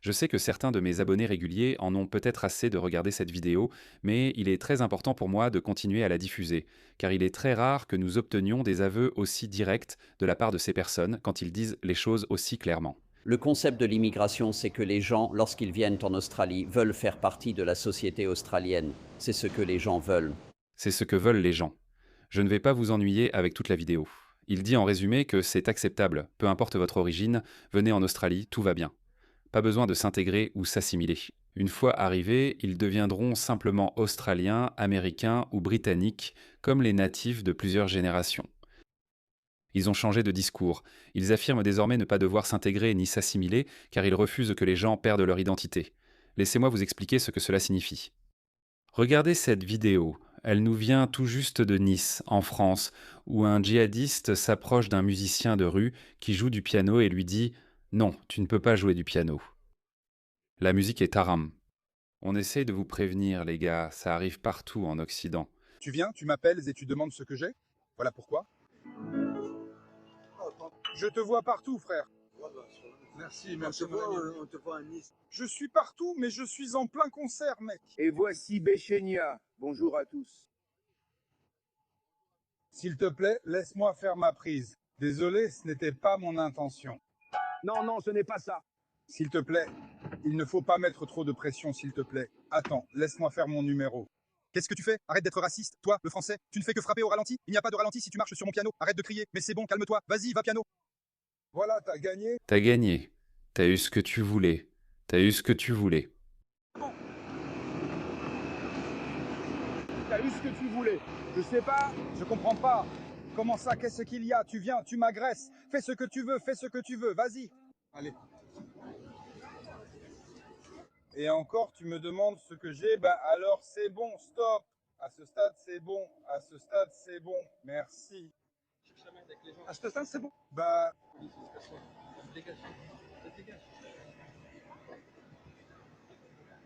Je sais que certains de mes abonnés réguliers en ont peut-être assez de regarder cette vidéo, mais il est très important pour moi de continuer à la diffuser, car il est très rare que nous obtenions des aveux aussi directs de la part de ces personnes quand ils disent les choses aussi clairement. Le concept de l'immigration, c'est que les gens, lorsqu'ils viennent en Australie, veulent faire partie de la société australienne. C'est ce que les gens veulent. C'est ce que veulent les gens. Je ne vais pas vous ennuyer avec toute la vidéo. Il dit en résumé que c'est acceptable, peu importe votre origine, venez en Australie, tout va bien. Pas besoin de s'intégrer ou s'assimiler. Une fois arrivés, ils deviendront simplement australiens, américains ou britanniques, comme les natifs de plusieurs générations. Ils ont changé de discours. Ils affirment désormais ne pas devoir s'intégrer ni s'assimiler, car ils refusent que les gens perdent leur identité. Laissez-moi vous expliquer ce que cela signifie. Regardez cette vidéo. Elle nous vient tout juste de Nice, en France, où un djihadiste s'approche d'un musicien de rue qui joue du piano et lui dit « Non, tu ne peux pas jouer du piano ». La musique est haram. On essaye de vous prévenir, les gars, ça arrive partout en Occident. Tu viens, tu m'appelles et tu demandes ce que j'ai. Voilà pourquoi. Je te vois partout, frère. Merci, merci, mon ami. On te voit à Nice. Je suis partout, mais je suis en plein concert, mec. Et voici Béchenia. Bonjour à tous. S'il te plaît, laisse-moi faire ma prise. Désolé, ce n'était pas mon intention. Non, non, ce n'est pas ça. S'il te plaît, il ne faut pas mettre trop de pression, s'il te plaît. Attends, laisse-moi faire mon numéro. Qu'est-ce que tu fais? Arrête d'être raciste, toi, le français. Tu ne fais que frapper au ralenti. Il n'y a pas de ralenti si tu marches sur mon piano. Arrête de crier. Mais c'est bon, calme-toi. Vas-y, va piano. Voilà, t'as gagné. T'as gagné. T'as eu ce que tu voulais. T'as eu ce que tu voulais. T'as eu ce que tu voulais. Je sais pas. Je comprends pas. Comment ça, qu'est-ce qu'il y a? Tu viens, tu m'agresses. Fais ce que tu veux, fais ce que tu veux. Vas-y. Allez. Et encore, tu me demandes ce que j'ai. Bah alors, c'est bon, stop. À ce stade, c'est bon. À ce stade, c'est bon. Merci. À ce stade, c'est bon. Bah. Merci.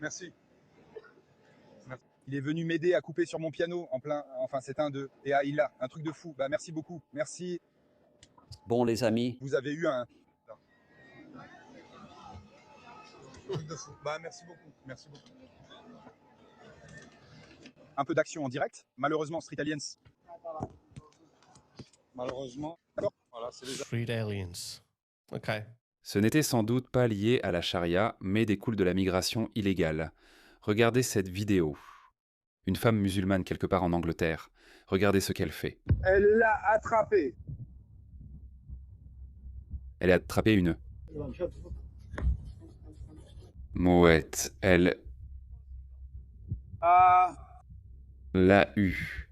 Merci. Il est venu m'aider à couper sur mon piano en plein. Enfin, c'est un 2. Et ah, il a un truc de fou. Bah, merci beaucoup. Merci. Bon, les amis, Vous avez eu un. Truc de fou. Bah, merci beaucoup. Merci beaucoup. Un peu d'action en direct. Malheureusement, Street Aliens. Malheureusement. D'accord. Voilà, c'est les. Street aliens. Okay. Ce n'était sans doute pas lié à la charia, mais découle de la migration illégale. Regardez cette vidéo. Une femme musulmane quelque part en Angleterre. Regardez ce qu'elle fait. Elle l'a attrapé. Elle a attrapé une mouette. Elle Ah, l'a eue.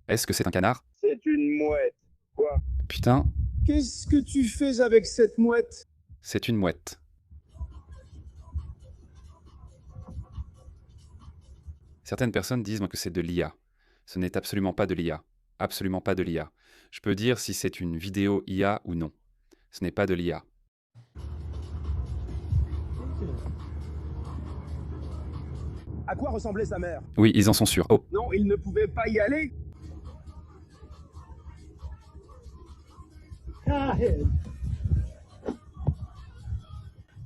Est-ce que c'est un canard? c'est une mouette. Quoi? Putain, Qu'est-ce que tu fais avec cette mouette? c'est une mouette. Certaines personnes disent que c'est de l'IA. Ce n'est absolument pas de l'IA. Absolument pas de l'IA. Je peux dire si c'est une vidéo IA ou non. Ce n'est pas de l'IA. À quoi ressemblait sa mère? Oui, ils en sont sûrs. Oh, Non, il ne pouvait pas y aller.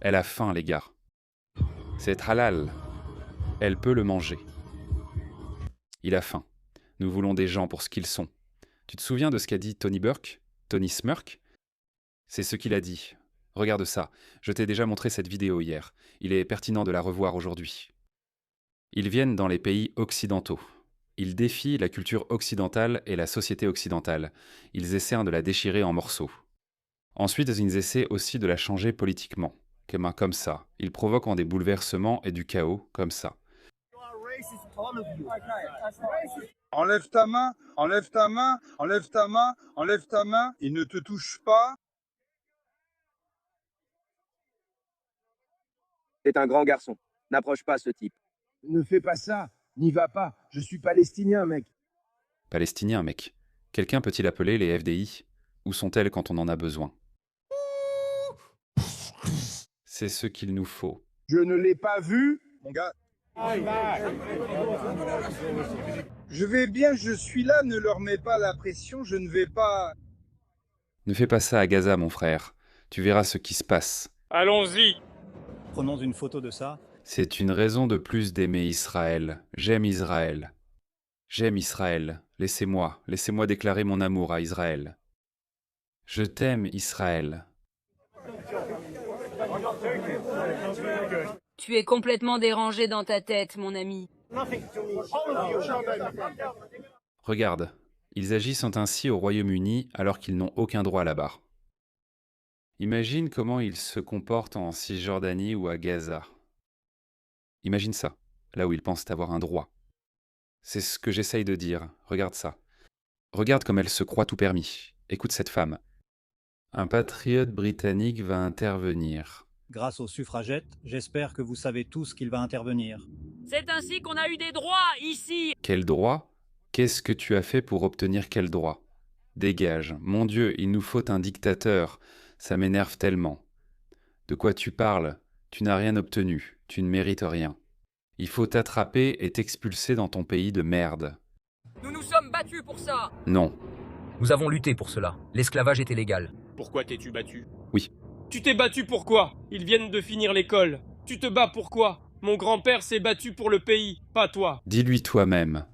elle a faim, les gars. C'est halal. Elle peut le manger. Il a faim. Nous voulons des gens pour ce qu'ils sont. Tu te souviens de ce qu'a dit Tony Burke? Tony Smirk? C'est ce qu'il a dit. Regarde ça. Je t'ai déjà montré cette vidéo hier. Il est pertinent de la revoir aujourd'hui. Ils viennent dans les pays occidentaux. Ils défient la culture occidentale et la société occidentale. Ils essaient de la déchirer en morceaux. Ensuite, ils essaient aussi de la changer politiquement. Comme ça. Ils provoquent des bouleversements et du chaos, comme ça. Enlève ta main, enlève ta main, enlève ta main, enlève ta main. Il ne te touche pas. C'est un grand garçon. N'approche pas ce type. Ne fais pas ça. N'y va pas. Je suis palestinien, mec. Palestinien, mec. Quelqu'un peut-il appeler les FDI? Où sont-elles quand on en a besoin? C'est ce qu'il nous faut. Je ne l'ai pas vu. Mon gars. Je vais bien, je suis là, ne leur mets pas la pression, je ne vais pas. Ne fais pas ça à Gaza, mon frère. Tu verras ce qui se passe. Allons-y. Prenons une photo de ça. C'est une raison de plus d'aimer Israël. J'aime Israël. J'aime Israël. Laissez-moi déclarer mon amour à Israël. Je t'aime, Israël. Tu es complètement dérangé dans ta tête, mon ami. Regarde, ils agissent ainsi au Royaume-Uni alors qu'ils n'ont aucun droit là-bas. Imagine comment ils se comportent en Cisjordanie ou à Gaza. Imagine ça, là où ils pensent avoir un droit. C'est ce que j'essaye de dire, regarde ça. Regarde comme elle se croit tout permis. Écoute cette femme. Un patriote britannique va intervenir. Grâce aux suffragettes, j'espère que vous savez tous qu'il va intervenir. C'est ainsi qu'on a eu des droits, ici. Quel droit? Qu'est-ce que tu as fait pour obtenir quel droit? Dégage, mon Dieu, il nous faut un dictateur. Ça m'énerve tellement. De quoi tu parles? Tu n'as rien obtenu, tu ne mérites rien. Il faut t'attraper et t'expulser dans ton pays de merde. Nous nous sommes battus pour ça. Non. Nous avons lutté pour cela. L'esclavage était légal. Pourquoi t'es-tu battu? Oui. Tu t'es battu pourquoi? Ils viennent de finir l'école. Tu te bats pourquoi? Mon grand-père s'est battu pour le pays, pas toi. Dis-lui toi-même.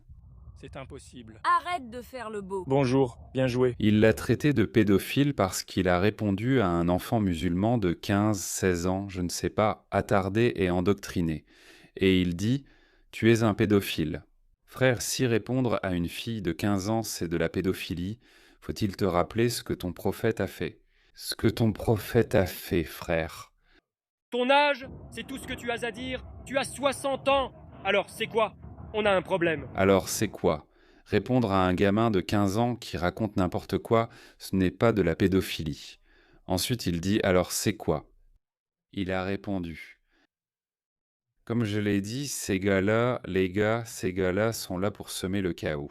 C'est impossible. Arrête de faire le beau. Bonjour, bien joué. Il l'a traité de pédophile parce qu'il a répondu à un enfant musulman de 15-16 ans, je ne sais pas, attardé et endoctriné. Et il dit « Tu es un pédophile ». Frère, si répondre à une fille de 15 ans c'est de la pédophilie, faut-il te rappeler ce que ton prophète a fait? Ce que ton prophète a fait, frère. Ton âge, c'est tout ce que tu as à dire? Tu as 60 ans. Alors, c'est quoi? On a un problème. Alors c'est quoi? Répondre à un gamin de 15 ans qui raconte n'importe quoi, ce n'est pas de la pédophilie. Ensuite il dit « Alors c'est quoi ?» Il a répondu. Comme je l'ai dit, ces gars-là sont là pour semer le chaos.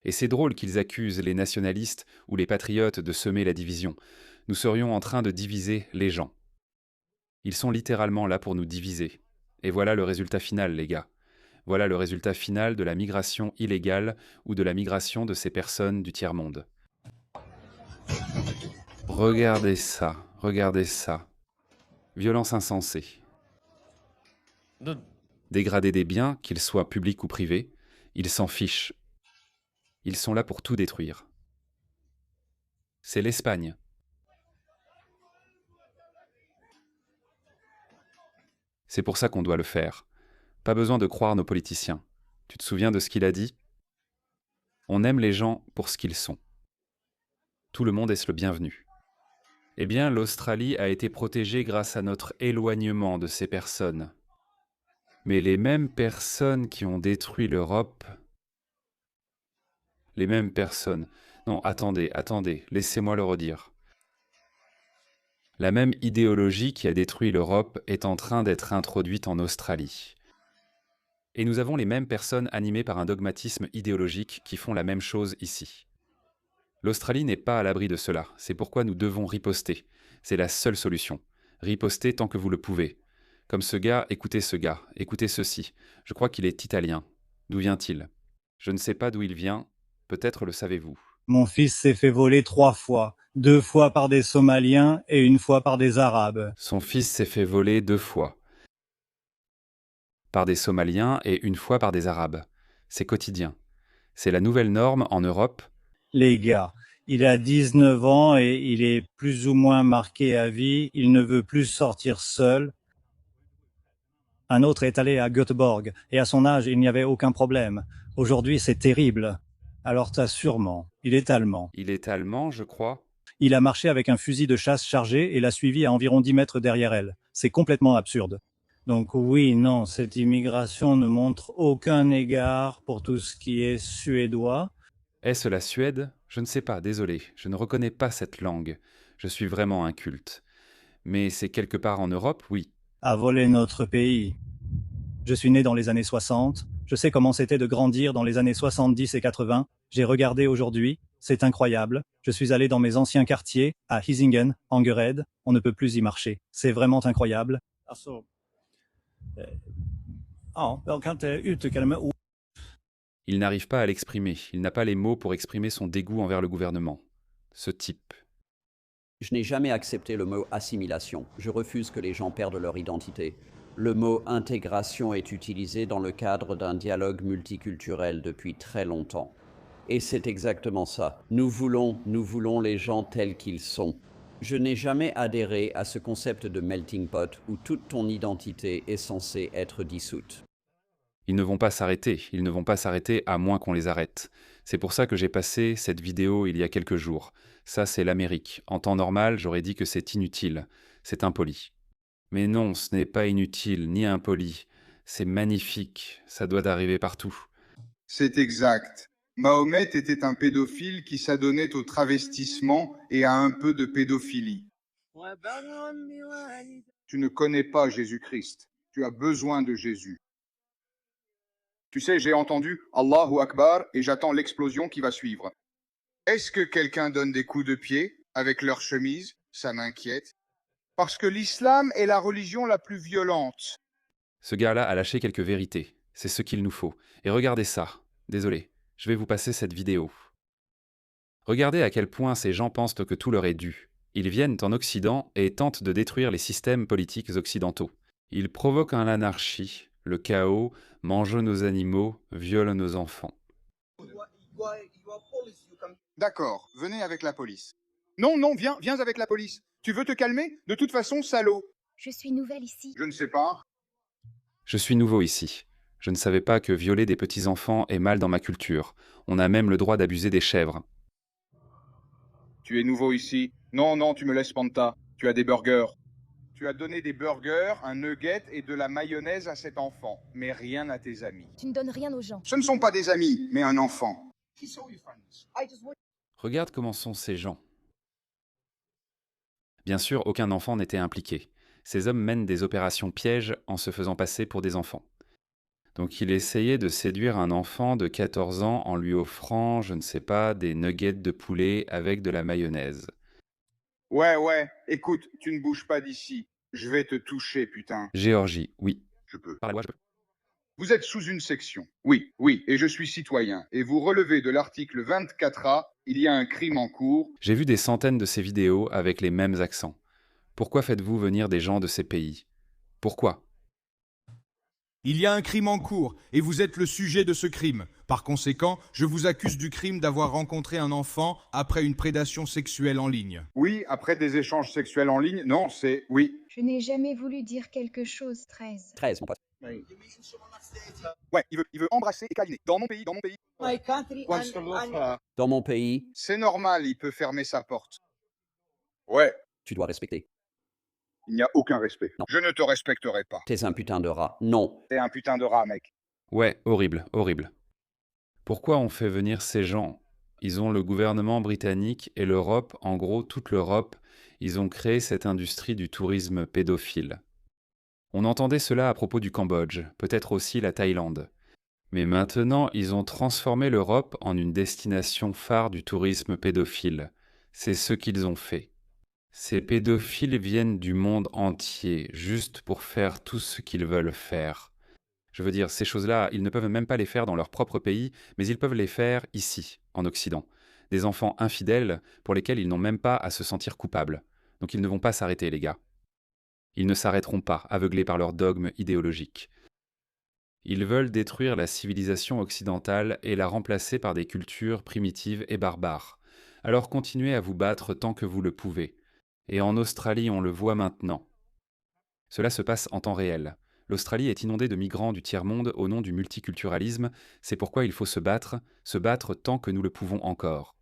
Et c'est drôle qu'ils accusent les nationalistes ou les patriotes de semer la division. Nous serions en train de diviser les gens. Ils sont littéralement là pour nous diviser. Et voilà le résultat final, les gars. Voilà le résultat final de la migration illégale ou de la migration de ces personnes du tiers-monde. Regardez ça, regardez ça. Violence insensée. Dégrader des biens, qu'ils soient publics ou privés, ils s'en fichent. Ils sont là pour tout détruire. C'est l'Espagne. C'est pour ça qu'on doit le faire. Pas besoin de croire nos politiciens. Tu te souviens de ce qu'il a dit? On aime les gens pour ce qu'ils sont. Tout le monde est le bienvenu. Eh bien, l'Australie a été protégée grâce à notre éloignement de ces personnes. Mais les mêmes personnes qui ont détruit l'Europe... Les mêmes personnes... Non, attendez, laissez-moi le redire. La même idéologie qui a détruit l'Europe est en train d'être introduite en Australie. Et nous avons les mêmes personnes animées par un dogmatisme idéologique qui font la même chose ici. L'Australie n'est pas à l'abri de cela, c'est pourquoi nous devons riposter. C'est la seule solution. Riposter tant que vous le pouvez. Comme ce gars, écoutez ceci. Je crois qu'il est italien. D'où vient-il? Je ne sais pas d'où il vient, peut-être le savez-vous. Mon fils s'est fait voler 3 fois. 2 fois par des Somaliens et 1 fois par des Arabes. Son fils s'est fait voler 2 fois. Par des Somaliens et 1 fois par des Arabes. C'est quotidien. C'est la nouvelle norme en Europe. Les gars, il a 19 ans et il est plus ou moins marqué à vie. Il ne veut plus sortir seul. Un autre est allé à Göteborg et à son âge, il n'y avait aucun problème. Aujourd'hui, c'est terrible. Alors t'as sûrement. Il est allemand. Il est allemand, je crois. Il a marché avec un fusil de chasse chargé et l'a suivi à environ 10 mètres derrière elle. C'est complètement absurde. Donc oui, non, cette immigration ne montre aucun égard pour tout ce qui est suédois. Est-ce la Suède? Je ne sais pas, désolé. Je ne reconnais pas cette langue. Je suis vraiment inculte. Mais c'est quelque part en Europe, oui. À voler notre pays. Je suis né dans les années 60. Je sais comment c'était de grandir dans les années 70 et 80. J'ai regardé aujourd'hui. C'est incroyable. Je suis allé dans mes anciens quartiers, à Hisingen, Angered. On ne peut plus y marcher. C'est vraiment incroyable. Il n'arrive pas à l'exprimer. Il n'a pas les mots pour exprimer son dégoût envers le gouvernement. Ce type. Je n'ai jamais accepté le mot assimilation. Je refuse que les gens perdent leur identité. Le mot intégration est utilisé dans le cadre d'un dialogue multiculturel depuis très longtemps. Et c'est exactement ça. Nous voulons les gens tels qu'ils sont. Je n'ai jamais adhéré à ce concept de melting pot où toute ton identité est censée être dissoute. Ils ne vont pas s'arrêter à moins qu'on les arrête. C'est pour ça que j'ai passé cette vidéo il y a quelques jours. Ça, c'est l'Amérique. En temps normal, j'aurais dit que c'est inutile, c'est impoli. Mais non, ce n'est pas inutile ni impoli. C'est magnifique, ça doit arriver partout. C'est exact. Mahomet était un pédophile qui s'adonnait au travestissement et à un peu de pédophilie. Tu ne connais pas Jésus-Christ. Tu as besoin de Jésus. Tu sais, j'ai entendu Allahu Akbar et j'attends l'explosion qui va suivre. Est-ce que quelqu'un donne des coups de pied avec leur chemise? Ça m'inquiète. Parce que l'islam est la religion la plus violente. Ce gars-là a lâché quelques vérités. C'est ce qu'il nous faut. Et regardez ça. Désolé, je vais vous passer cette vidéo. Regardez à quel point ces gens pensent que tout leur est dû. Ils viennent en Occident et tentent de détruire les systèmes politiques occidentaux. Ils provoquent l'anarchie, le chaos, mangent nos animaux, violent nos enfants. D'accord, venez avec la police. Non, viens avec la police. Tu veux te calmer? De toute façon, salaud. Je suis nouvelle ici. Je ne sais pas. Je suis nouveau ici. Je ne savais pas que violer des petits-enfants est mal dans ma culture. On a même le droit d'abuser des chèvres. Tu es nouveau ici. Non, tu me laisses panta. Tu as des burgers. Tu as donné des burgers, un nugget et de la mayonnaise à cet enfant, mais rien à tes amis. Tu ne donnes rien aux gens. Ce ne sont pas des amis, mais un enfant. Regarde comment sont ces gens. Bien sûr, aucun enfant n'était impliqué. Ces hommes mènent des opérations pièges en se faisant passer pour des enfants. Donc il essayait de séduire un enfant de 14 ans en lui offrant, je ne sais pas, des nuggets de poulet avec de la mayonnaise. Ouais, écoute, tu ne bouges pas d'ici. Je vais te toucher, putain. Géorgie, oui. Je peux. Par la loi, je peux. Vous êtes sous une section. Oui, et je suis citoyen. Et vous relevez de l'article 24A, il y a un crime en cours. J'ai vu des centaines de ces vidéos avec les mêmes accents. Pourquoi faites-vous venir des gens de ces pays? Pourquoi? Il y a un crime en cours, et vous êtes le sujet de ce crime. Par conséquent, je vous accuse du crime d'avoir rencontré un enfant après une prédation sexuelle en ligne. Oui, après des échanges sexuels en ligne. Non, c'est... Oui. Je n'ai jamais voulu dire quelque chose, 13. 13, mon pote. Ouais, il veut embrasser et câliner. Dans mon pays. Dans mon pays, C'est normal, il peut fermer sa porte. Ouais, tu dois respecter. il n'y a aucun respect. Non. Je ne te respecterai pas. T'es un putain de rat. Non. T'es un putain de rat, mec. Ouais, horrible. Pourquoi on fait venir ces gens? Ils ont le gouvernement britannique et l'Europe, en gros toute l'Europe, ils ont créé cette industrie du tourisme pédophile. On entendait cela à propos du Cambodge, peut-être aussi la Thaïlande. Mais maintenant, ils ont transformé l'Europe en une destination phare du tourisme pédophile. C'est ce qu'ils ont fait. Ces pédophiles viennent du monde entier, juste pour faire tout ce qu'ils veulent faire. Je veux dire, ces choses-là, ils ne peuvent même pas les faire dans leur propre pays, mais ils peuvent les faire ici, en Occident. Des enfants infidèles pour lesquels ils n'ont même pas à se sentir coupables. Donc ils ne vont pas s'arrêter, les gars. Ils ne s'arrêteront pas, aveuglés par leurs dogmes idéologiques. Ils veulent détruire la civilisation occidentale et la remplacer par des cultures primitives et barbares. Alors continuez à vous battre tant que vous le pouvez. Et en Australie, on le voit maintenant. Cela se passe en temps réel. L'Australie est inondée de migrants du tiers-monde au nom du multiculturalisme, c'est pourquoi il faut se battre tant que nous le pouvons encore.